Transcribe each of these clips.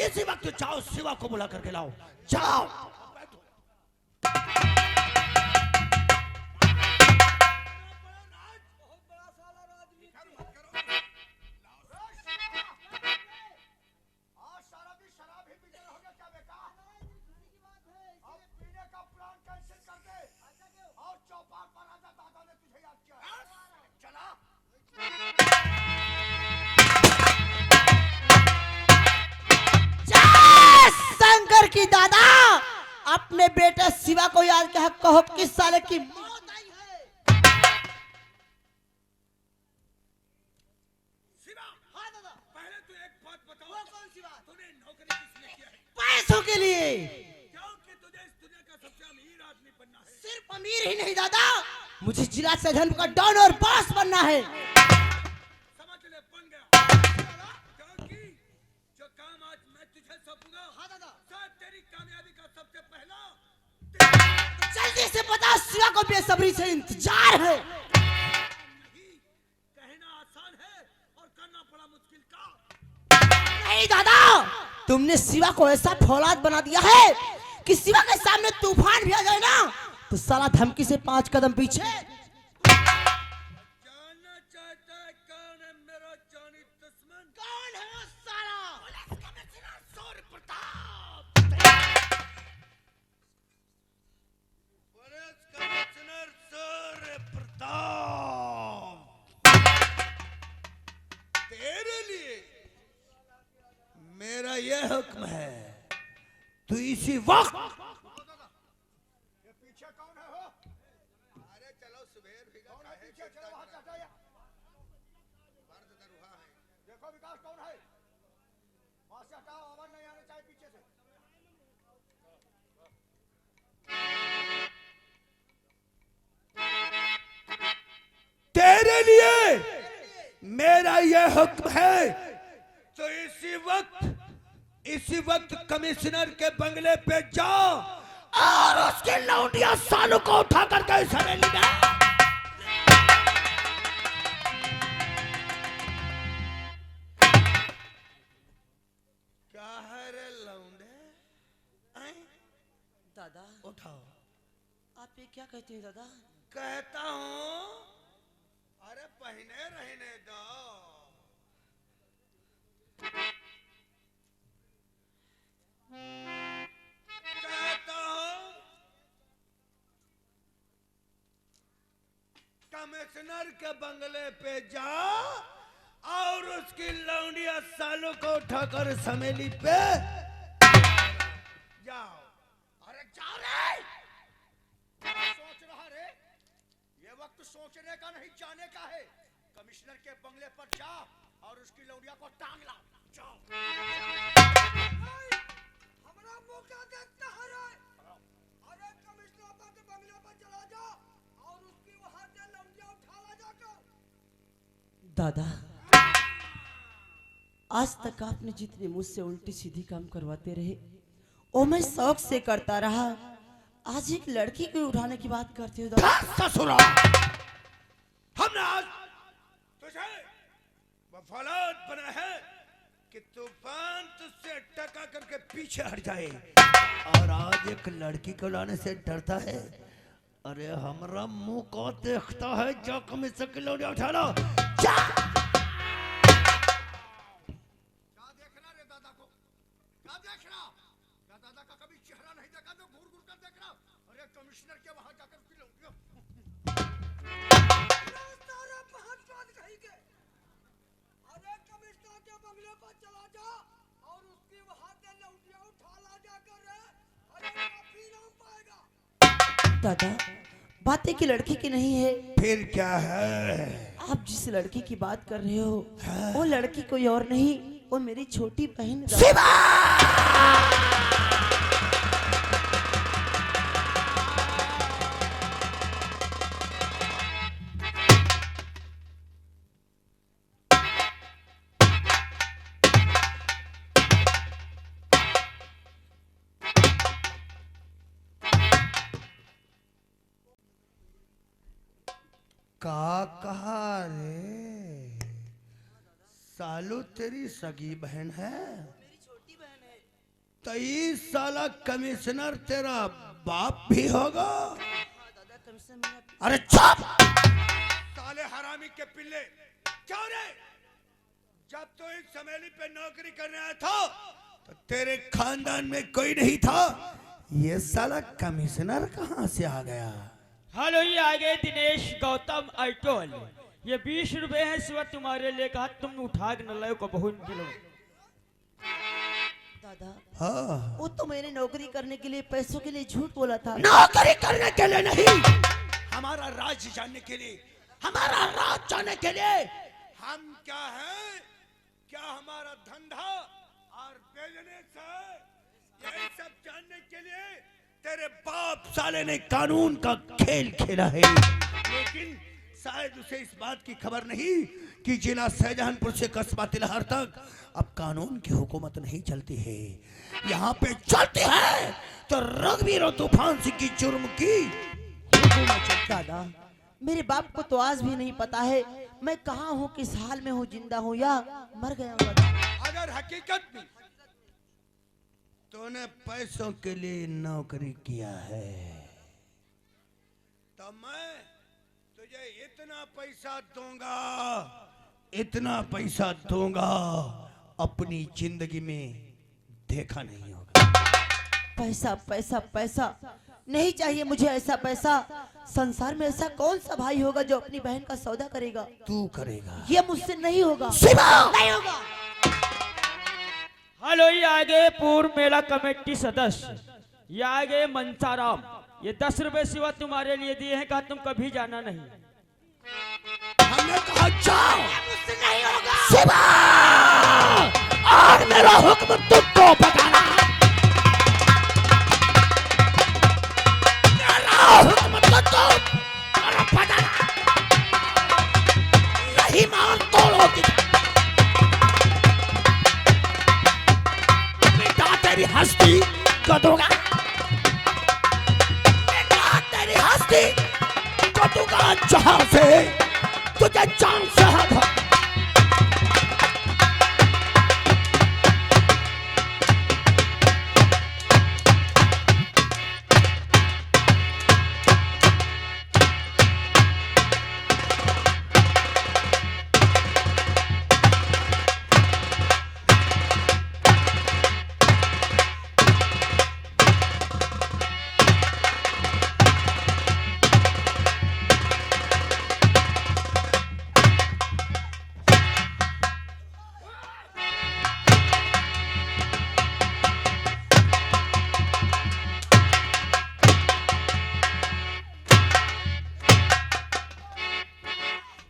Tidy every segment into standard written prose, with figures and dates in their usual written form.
इसी वक्त जाओ शिवा को बुला करके लाओ, जाओ। की दादा अपने बेटे शिवा को याद क्या कहो किस साले की मौत आई है। शिवा, हाँ दादा। पहले तू एक बात बताओ, वो कौन सी बात? तूने नौकरी किस लिए किया है? पैसों के लिए। क्योंकि तुझे इस दुनिया का सबसे अमीर आदमी बनना है। सिर्फ अमीर ही नहीं दादा, मुझे जिला सदन का डॉन और बॉस बनना है। समझ ले, बन गया। क्योंकि जो काम आज मैं तुझे सौंपूंगा, हाँ दादा, शायद तेरी कामयाबी का सबसे पहला। जल्दी से बता, शिवा को बेसब्री से इंतजार है। नहीं, कहना आसान है और करना बड़ा मुश्किल का। नहीं दादा, तुमने शिवा को ऐसा फौलाद बना दिया है कि शिवा के सामने तूफान भी आ जाए ना तो साला धमकी से 5 कदम पीछे। जानना चाहता है कौन है मेरा जानी दुश्मन? कौन है वो साला? Police commissioner Surya Pratap. Police commissioner Surya Pratap, तेरे लिए मेरा यह हुक्म है, तू इसी वक्त। पीछे कौन है हो? अरे चलो सुबेर भी कौन है पीछे? चलो वहां से हटाया। मर्द दरुहा है। देखो विकास कौन है? वहां से हटाओ, आवाज नहीं आनी चाहिए पीछे से। तेरे लिए मेरा यह हुक्म है, तो इसी वक्त कमिश्नर के बंगले पे जाओ और उसके लौंडिया सालों को उठा करके हवेली में। क्या है रे लौंडे? दादा उठाओ। आप ये क्या कहते हैं दादा? कहता हूं, अरे पहने रहने दो। कहता हूं, कमिश्नर के बंगले पे जाओ और उसकी लौंडिया सालों को उठाकर समेली पे जाओ। अरे जा रे। क्या सोच रहा रे? ये वक्त सोचने का नहीं, जाने का है। कमिश्नर के बंगले पर जा और उसकी लौंडिया को टांग ला। जाओ। हमारा मुंह क्या देखता है रे? अरे कमिश्नर के बंगले पर चला जा और उसकी वहां से लौंडिया उठा ला जाकर। दादा आज तक आपने जितने मुझसे उल्टी सीधी काम करवाते रहे वो मैं शौक से करता रहा, आज एक लड़की को उठाने की बात करते हो दादा। ससुरा, हमने आज तुझे वफादार बना है कि तूफान तुझसे टका करके पीछे हट जाए, और आज एक लड़की को लाने से डरता है। अरे हमारा मुंह को देखता है, जो कमिश्नर की लौंडिया उठा लो। जा। क्या देखना रे दादा को? क्या देखना? क्या दादा का कभी चेहरा नहीं देखा तो घूर घूर कर देखना? अरे कमिश्नर के वहां जाकर उसकी लौंडिया। सारा बहुत बात कही के। अरे कमिश्नर के बंगले पर चला जा और उसकी वहां से लौंडिया उठा ला जाकर रे। अरे काफी ना हो पाएगा। दादा बातें की लड़की की नहीं है, फिर क्या है? आप जिस लड़की की बात कर रहे हो वो लड़की कोई और नहीं, वो मेरी छोटी बहन शिवा। का कहा रे? सालू तेरी सगी बहन है? मेरी छोटी बहन है। 23 साला कमिश्नर तेरा बाप भी होगा। दादा कमिश्नर मेरा अरे चुप साले हरामी के पिल्ले। क्यों रे? जब तो इस समेली पे नौकरी करने आया था तो तेरे खानदान में कोई नहीं था। ये साला कमिश्नर कहाँ से आ गया? हेलो, ये आ गए दिनेश गौतम अल्टोल। ये 20 रुपए है सिवा तुम्हारे लिए, कहा तुम उठा के न लाओ को बहुत दिलो। दादा हाँ वो तो मैंने नौकरी करने के लिए पैसों के लिए झूठ बोला था। नौकरी करने के लिए नहीं, हमारा राज जानने के लिए, हमारा राज जानने के लिए। हम क्या हैं, क्या हमारा धंधा और बिजनेस है, यही सब जानने के लिए तेरे बाप साले ने कानून का खेल खेला है। लेकिन शायद उसे इस बात की खबर नहीं कि जिला शाहजहानपुर से कस्बा तिलहर तक अब कानून की हुकूमत नहीं चलती है, यहाँ पे चलती है तो रघुवीर और तूफान सिंह की जुर्म की हुकूमत चलती। दादा मेरे बाप को तो आज भी नहीं पता है मैं कहाँ हूँ, किस हाल में हूँ, जिंदा हूँ या मर गया हूँ। अगर हकीकत में तूने पैसों के लिए नौकरी किया है तो मैं तुझे इतना पैसा दूंगा, इतना पैसा दूंगा, अपनी जिंदगी में देखा नहीं होगा। पैसा पैसा पैसा नहीं चाहिए मुझे ऐसा पैसा। संसार में ऐसा कौन सा भाई होगा जो अपनी बहन का सौदा करेगा? तू करेगा। ये मुझसे नहीं होगा। नहीं होगा। हेलो, ये आ गए पूर्व मेला कमेटी सदस्य। ये आ गए मनसाराम। ये 10 रुपए सिवा तुम्हारे लिए दिए हैं, कहा तुम कभी जाना नहीं। हमने कहा जाओ, मुझसे नहीं होगा। शिवा और मेरा हुक्म तुझको पकाना, मेरा हुक्म तुझको पकाना। नहीं मान तोड़ोगी, बेटा तेरी हस्ती को दूंगा, बेटा तेरी हस्ती को दूंगा जहां से तुझे जान से हाथ।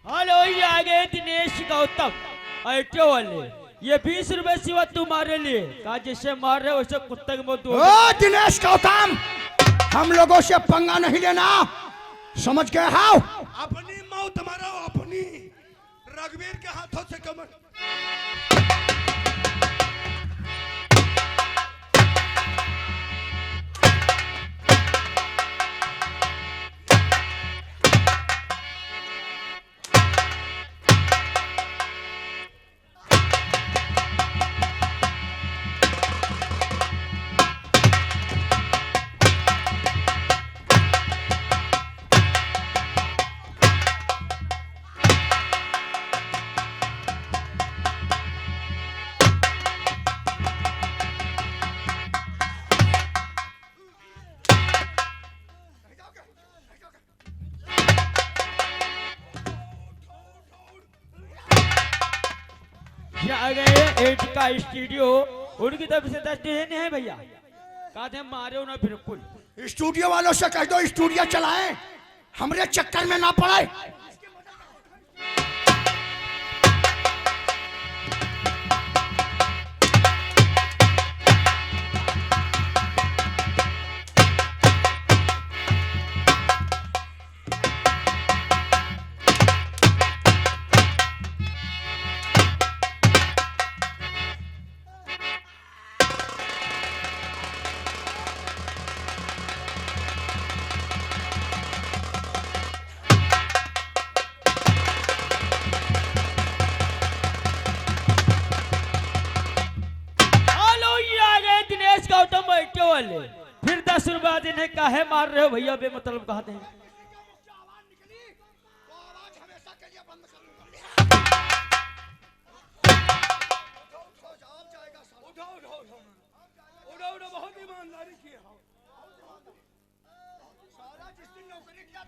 हेलो, ये आ गए दिनेश गौतम अल्टो वाले। ये 20 रुपए सिवा तुम्हारे लिए, कहा जिससे मार रहे वैसे कुत्ते के मुंह दो। ओ दिनेश गौतम, हम लोगों से पंगा नहीं लेना, समझ गए? हाउ अपनी मौत मारो, अपनी रघुवीर के हाथों से कमर। ये आ गए एट का स्टूडियो। उनकी तरफ से 10 देने हैं भैया, कहा थे मारे उन्हें बिल्कुल। स्टूडियो वालों से कह दो स्टूडियो चलाएं, हमरे चक्कर में ना पड़े। वाले फिर 10 रुपया देने काहे मार रहे हो भैया बेमतलब कहते हैं। उठो उठो बहुत ईमानदारी की है। सारा जिस दिन नौकरी किया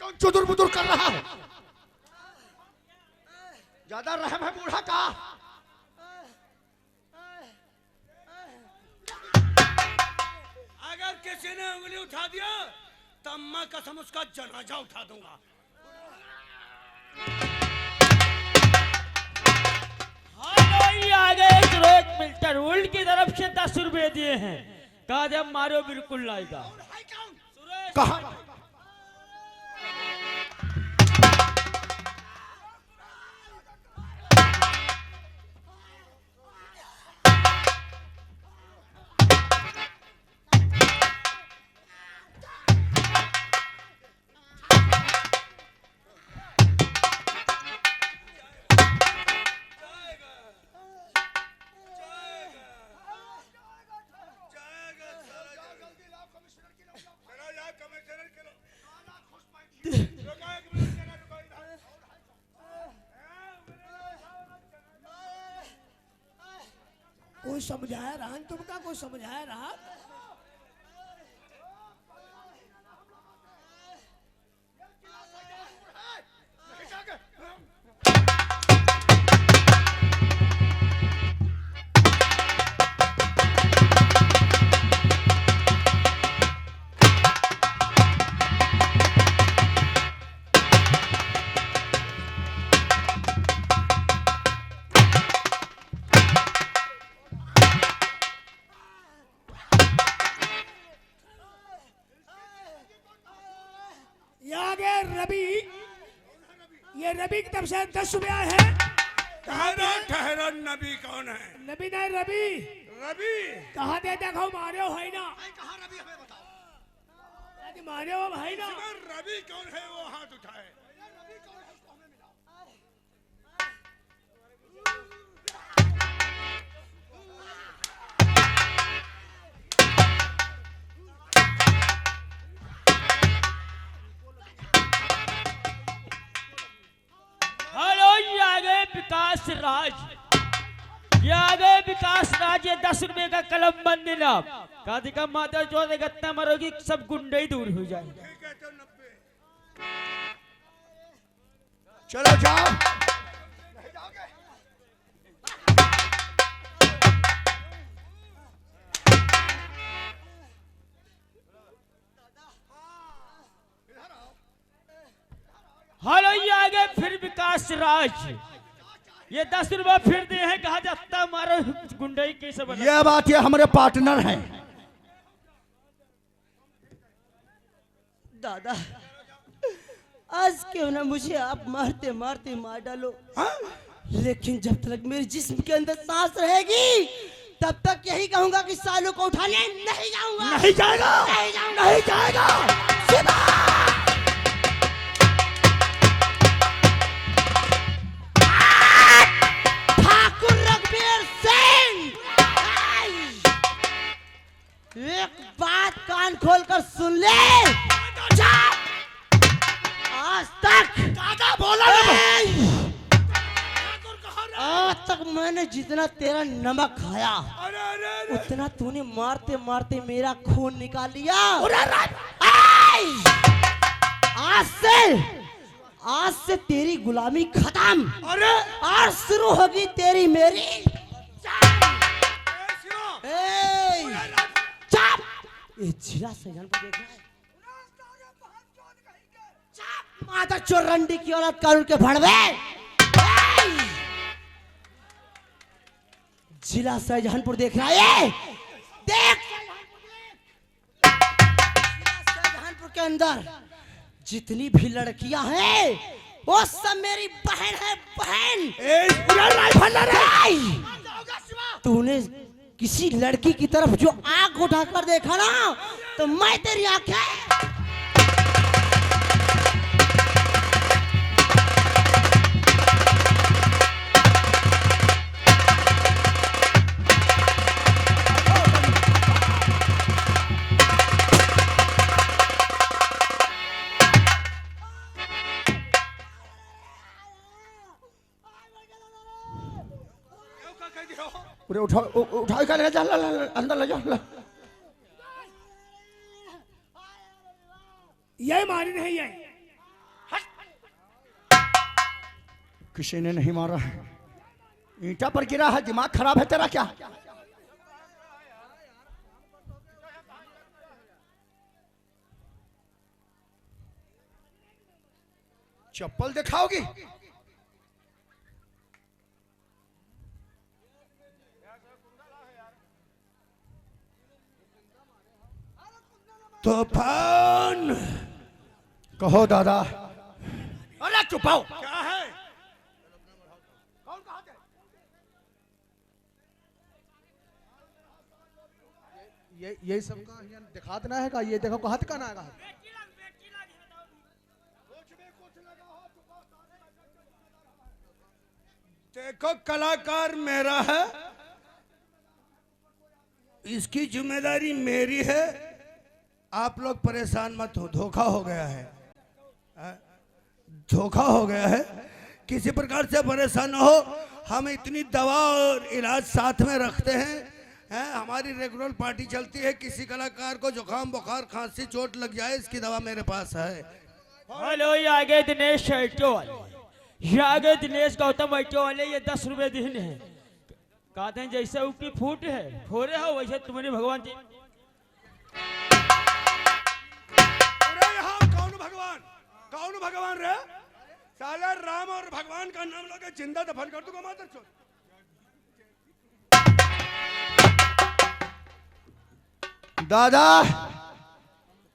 कौन चुदुर बुदुर कर रहा है? ज्यादा रहम है बूढ़ा का। अगर किसी ने उंगली उठा दिया तब मैं कसम उसका जनाजा उठा दूंगा। हालो, ये आ गए सुरेश मिल्टन वर्ल्ड की तरफ से 10 रुपए दिए हैं। कहा जब मारो बिल्कुल लाएगा। कहा कोई समझाया रहा तुमका, कोई समझाया रहा? रवि, ये रवि की तरफ से 10 रुपया है। ठहरो ठहरो, नबी कौन है? नबी नहीं, रवि। रवि कहा दे देखो मारे हो है ना? कहा रवि हमें बताओ। यदि मारे हो है ना? रवि कौन है वो हाथ उठाए। विकास राज, ये आ गए विकास राज। ये 10 रुपए का कलम बंद देना। कादी का माता चौदह गत्ता मरोगी, सब गुंडे ही दूर हो जाए। ठीक है तो 90। चलो जाओ। हेलो, ये आ गए फिर विकास राज। ये 10 रुपया फिर दे हैं। कहा जाता मारो गुंडई कैसे बना। ये बात ये हमारे पार्टनर हैं। दादा, आज क्यों ना मुझे आप मारते मारते मार डालो, लेकिन जब तक मेरे जिस्म के अंदर सांस रहेगी तब तक यही कहूंगा कि सालों को उठाने नहीं जाऊंगा। नहीं जाएगा, नहीं जाऊंगा, नहीं जाएगा। ठाकुर रघुवीर सिंह, एक बात कान खोलकर सुन ले। आज तक दादा बोला आज तक मैंने जितना तेरा नमक खाया, अरे अरे अरे उतना तूने मारते मारते मेरा खून निकाल लिया। आज से तेरी गुलामी खत्म। अरे और शुरू होगी तेरी मेरी। चाप, ये जिला सैजान पर देख रहा है। चाप, माता चोरंडी की औलाद कानून के भड़वे। जिला शाहजहानपुर देख रहा है। देख, जिला शाहजहानपुर के अंदर जितनी भी लड़कियां हैं वो सब मेरी बहन है, बहन। तूने किसी लड़की की तरफ जो आंख उठाकर देखा ना तो मैं तेरी आंखें पूरे उठाओ उठाओ कर ले जा अंदर ले जाओ ये मारी नहीं है। किसी ने नहीं मारा है, ईंटा पर गिरा है। दिमाग खराब है तेरा क्या? चप्पल दिखाओगी? तूफान कहो दादा। अरे चुपाओ। क्या है? ये सब का यहाँ दिखात ना है का? ये देखो कहत का ना है का? देखो कलाकार मेरा है, इसकी जिम्मेदारी मेरी है। आप लोग परेशान मत हो, धोखा हो गया है, धोखा हो गया है। किसी प्रकार से परेशान न हो, हम इतनी दवा और इलाज साथ में रखते हैं। हमारी रेगुलर पार्टी चलती है। किसी कलाकार को जुकाम बुखार खांसी चोट लग जाए, इसकी दवा मेरे पास है। हेलो, ये आगे दिनेश अटोल, ये आगे दिनेश गौतम अटोल है। ये 10 रुपए दिन है। कहते हैं जैसे उसकी फूट है फोरे हो, वैसे तुम्हारे भगवान जी। अरे यहाँ कौन भगवान रे? साला राम और भगवान का नाम लगे जिंदा दफन कर दूंगा मातर चोद। दादा,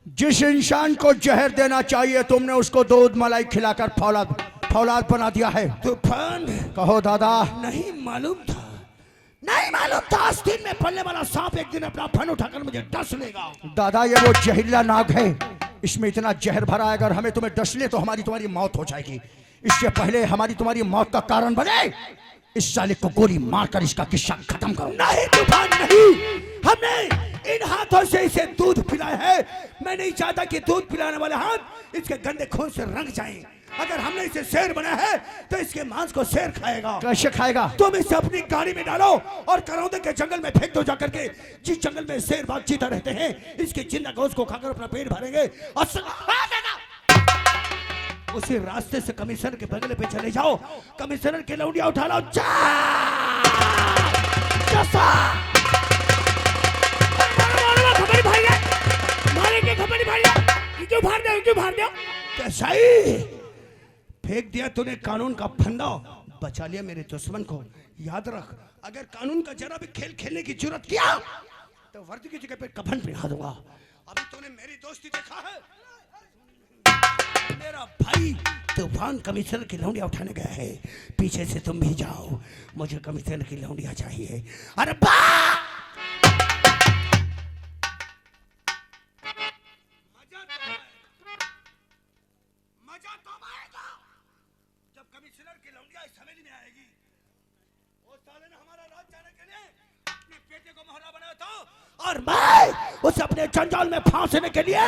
जिस इंसान को जहर देना चाहिए तुमने उसको दूध मलाई खिलाकर फौलाद बना दिया है। तूफान कहो दादा। नहीं मालूम था, नहीं मालूम था। आस्तीन में पलने वाला सांप एक दिन अपना फन उठाकर मुझे डस लेगा। दादा, ये वो जहरीला नाग है, इसमें इतना जहर भरा है, अगर हमें तुम्हें डस ले तो हमारी तुम्हारी मौत हो जाएगी। इससे पहले हमारी तुम्हारी मौत का कारण बने, इस साले को गोली मारकर इसका किस्सा खत्म करो। नहीं तूफान नहीं, हमने इन हाथों से इसे दूध पिलाया है। मैं नहीं चाहता कि दूध पिलाने वाले हाथ इसके गंदे खून से रंग जाएं। अगर हमने इसे शेर बनाया है तो इसके मांस को शेर खाएगा। कैसे खाएगा? तुम इसे अपनी गाड़ी में डालो और करौंदे के जंगल में फेंक दो जाकर के। जिस जंगल में शेर बाघ चीता रहते हैं, इसके जिंदा गोश्त को खाकर अपना पेट भरेंगे और उसी रास्ते से कमिश्नर के बंगले पे चले जाओ। कमिश्नर के लौंडिया उठा लो। फेंक दिया तूने कानून का फंदा, बचा लिया मेरे दुश्मन को। याद रख, अगर कानून का जरा भी खेल खेलने की जरूरत किया तो वर्दी की जगह पे कफन पहना दूंगा। अभी तूने मेरी दोस्ती देखा है। मेरा भाई तूफान कमिश्नर की लौंडिया उठाने गया है, पीछे से तुम भी जाओ। मुझे कमिश्नर की लौंडिया चाहिए। अरे बा मजा तो आएगा जब कमिश्नर की लौंडिया इस हवेली में आएगी। उस साले ने हमारा राज जाने के लिए अपने बेटे को मोहरा बनाया था और मैं उसे अपने जंजाल में फांसने के लिए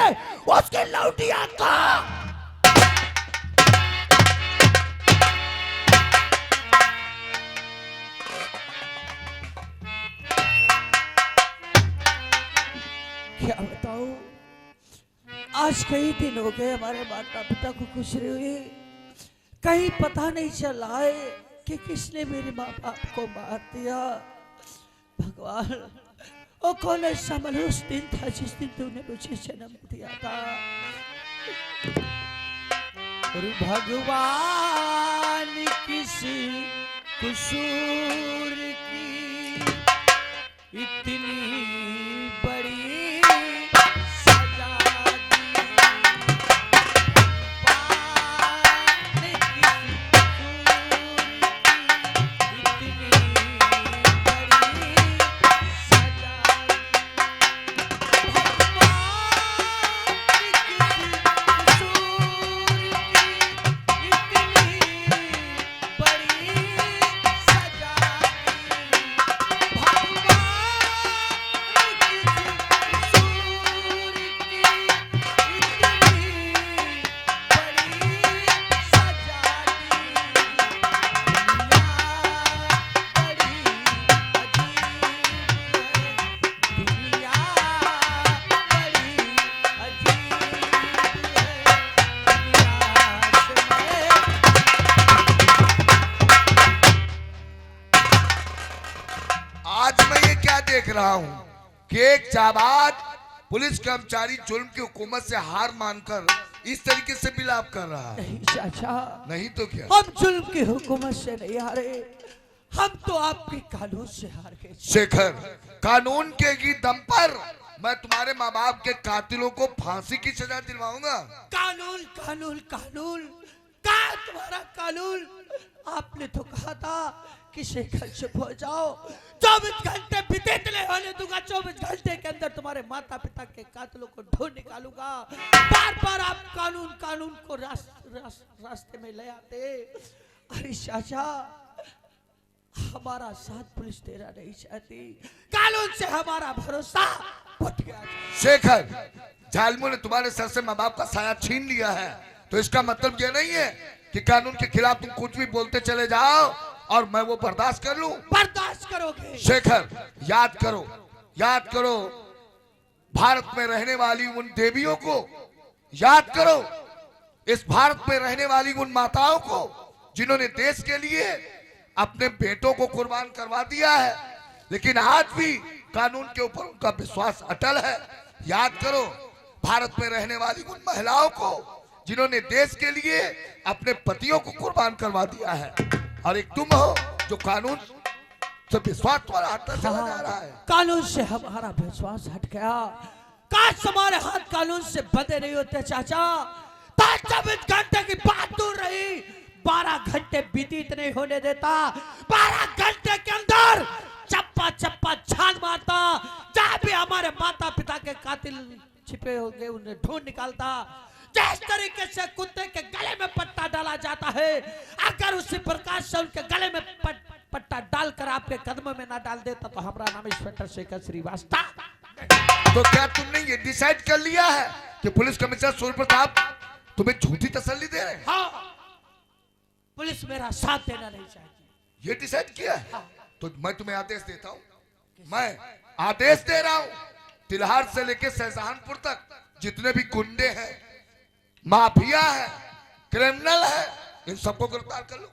उसकी लौंडिया का क्या बताऊं, आज कई दिन हो गए हमारे माता पिता को गुजरे हुए। कहीं पता नहीं चल रहा है कि किसने मेरे माँ बाप को मार दिया। भगवान, वो कौन ऐसा मनुष्य दिन था जिस दिन तूने मुझे जन्म दिया था। और भगवान किसी कसूर की इतनी बड़ी सजा दी। पान किसी कसूर की इतनी बड़ी आज मैं ये क्या देख रहा हूँ कि एक जाबाज पुलिस कर्मचारी जुल्म की हुकूमत से हार मानकर इस तरीके से विलाप कर रहा है। नहीं चाचा, नहीं तो क्या? हम जुल्म की हुकूमत से नहीं हारे, हम तो आपके कानून से हार गए। शेखर, कानून के ही दम पर मैं तुम्हारे माँ बाप के कातिलों को फांसी की सजा दिलवाऊंगा। कानून कानून कानून, कहा तुम्हारा कानून? आपने तो कहा था कि शेखर चुप हो जाओ, 24 घंटे बीते नहीं होने दूंगा, 24 घंटे के अंदर तुम्हारे माता पिता के कातिलों को ढूंढ निकालूंगा। बार बार आप कानून कानून को रास्ते में ले आते। अरे चाचा, हमारा साथ पुलिस तेरा नहीं चाहती, कानून से हमारा भरोसा उठ गया। शेखर, जालिमों ने तुम्हारे सर से माँ बाप का साया छीन लिया है, तो इसका मतलब ये नहीं है कि कानून के खिलाफ तुम कुछ भी बोलते चले जाओ और मैं वो बर्दाश्त कर लूं। बर्दाश्त करोगे? शेखर, याद करो भारत में रहने वाली उन देवियों को, याद करो इस भारत में रहने वाली उन माताओं को जिन्होंने देश के लिए अपने बेटों को कुर्बान करवा दिया है, लेकिन आज भी कानून के ऊपर उनका विश्वास अटल है। याद करो भारत में रहने वाली उन महिलाओं को जिन्होंने देश के लिए अपने पतियों को कुर्बान करवा दिया है, और एक तुम हो जो कानून से विश्वास तुम्हारा हटता चला जा रहा है। कानून से हमारा विश्वास हट गया। काश हमारे हाथ कानून से बंधे नहीं होते चाचा, 24 घंटे की बात दूर रही, 12 घंटे व्यतीत नहीं होने देता, 12 घंटे के अंदर चप्पा चप्पा छान मारता, जहां भी हमारे माता पिता के कातिल छिपे होंगे उन्हें ढूंढ निकालता। जिस तरीके से कुत्ते के गले में पट्टा डाला जाता है, अगर उसी प्रकार से उनके गले में पट्टा डालकर आपके कदमों में ना डाल देता तो हमारा नाम इंस्पेक्टर शेखर श्रीवास्तव। तो क्या तुमने ये डिसाइड कर लिया है कि पुलिस कमिश्नर सूर्य प्रताप तुम्हें झूठी तसल्ली दे रहे हैं? हाँ, पुलिस मेरा साथ देना नहीं चाहती। ये डिसाइड किया है? तो मैं तुम्हें आदेश देता हूँ, मैं आदेश दे रहा हूँ, तिलहार से लेकर शाहजहानपुर तक जितने भी गुंडे हैं, माफिया है, क्रिमिनल है, इन सबको गिरफ्तार कर लो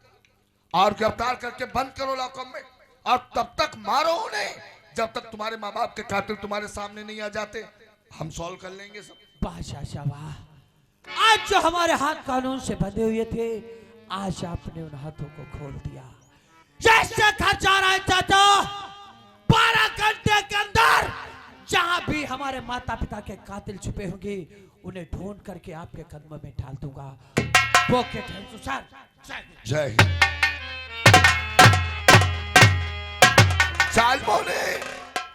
और गिरफ्तार करके बंद करो लॉकअप में, और तब तक मारो उन्हें जब तक तुम्हारे माँ बाप के कातिल तुम्हारे सामने नहीं आ जाते। हम सॉल्व कर लेंगे सब। वाह चाचा वाह, आज जो हमारे हाथ कानून से बंधे हुए थे, आज आपने उन हाथों को खोल दिया। जैसे घर जा रहा है चाचा, 12 घंटे के अंदर जहां भी हमारे माता पिता के कातिल छुपे होंगे उन्हें ढूंढ करके आपके कदमों में डाल दूंगा। पॉकेट है तो सर, जय हिंद। जालिमों ने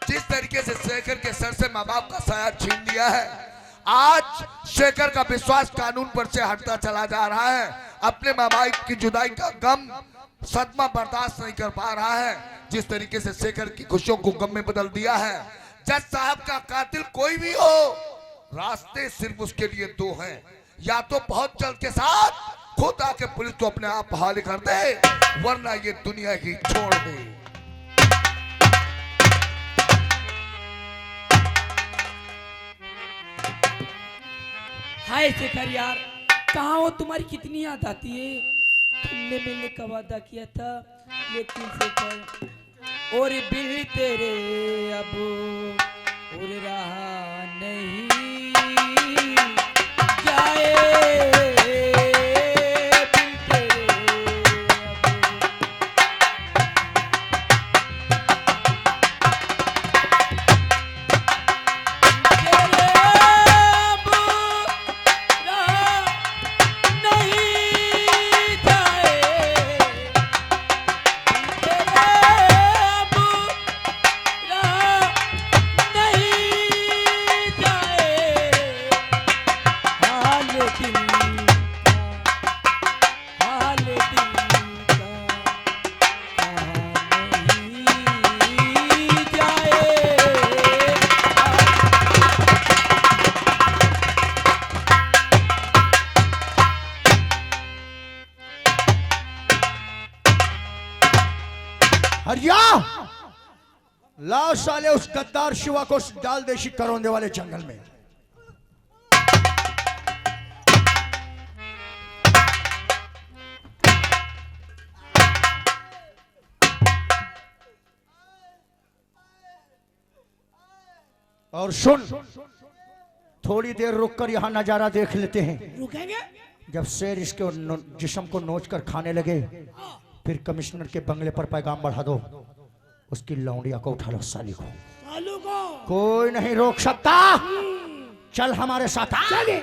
जिस तरीके से शेखर के सर से माँ बाप का साया छीन लिया है, आज शेखर का विश्वास कानून पर से हटता चला जा रहा है। अपने माँ बाप की जुदाई का गम, सदमा बर्दाश्त नहीं कर पा रहा है। जिस तरीके से शेखर की खुशियों को गम में बदल दिया है। जज साहब का कातिल कोई भी हो, रास्ते सिर्फ उसके लिए दो हैं, या तो बहुत जल्द के साथ खुद आके पुलिस को अपने आप हवाले कर दे, वरना ये दुनिया ही छोड़ दे। हाय शेखर यार, कहाँ हो? तुम्हारी कितनी याद आती है। तुमने मिलने का वादा किया था, लेकिन शेखर और भी तेरे अब और रहा नहीं जाए। हरिया, लाओ साले उस गद्दार शिवा को डाल देशी करौंदे वाले जंगल में। और सुन, थोड़ी देर रुककर यहाँ नजारा देख लेते हैं। रुकेंगे? जब शेर इसके जिस्म को नोच कर खाने लगे, फिर कमिश्नर के बंगले पर पैगाम बढ़ा दो, उसकी लौंडिया को उठा लो, साली को। सालू को कोई नहीं रोक सकता। चल हमारे साथ। चले।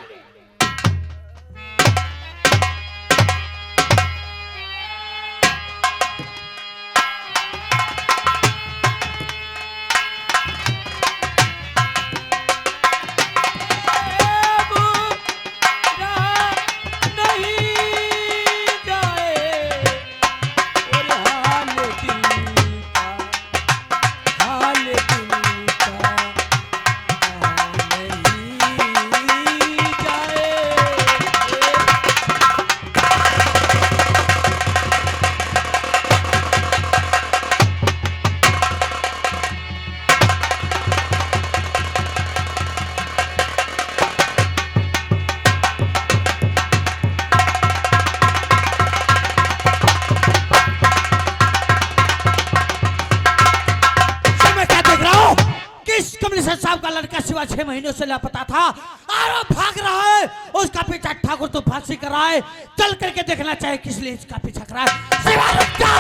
साहब का लड़का सिवा 6 महीनों से लापता था और वो भाग रहा है। उसका पीछा ठाकुर तो फांसी कर रहा है। चल करके देखना चाहिए किस लिए इसका पीछा कर रहा है। सिवा रुक जा।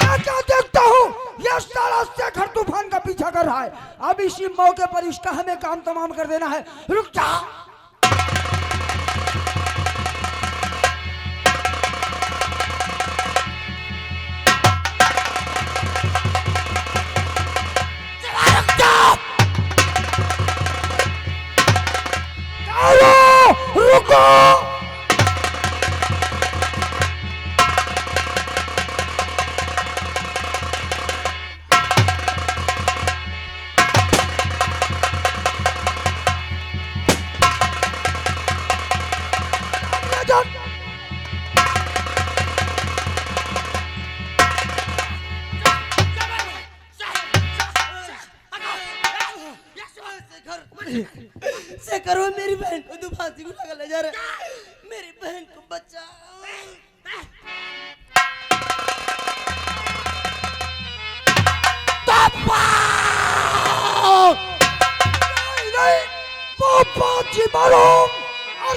मैं क्या देखता हूँ, ये सारा शेखर तूफान का पीछा कर रहा है। अब इसी मौके पर इसका हमें काम तमाम कर देना है। रुक जा। रुको। शेखर, वो मेरी बहन को तू फांसी को लगा ले जा रहा है। मेरी बहन को बचा। नहीं, पापा जी मारो।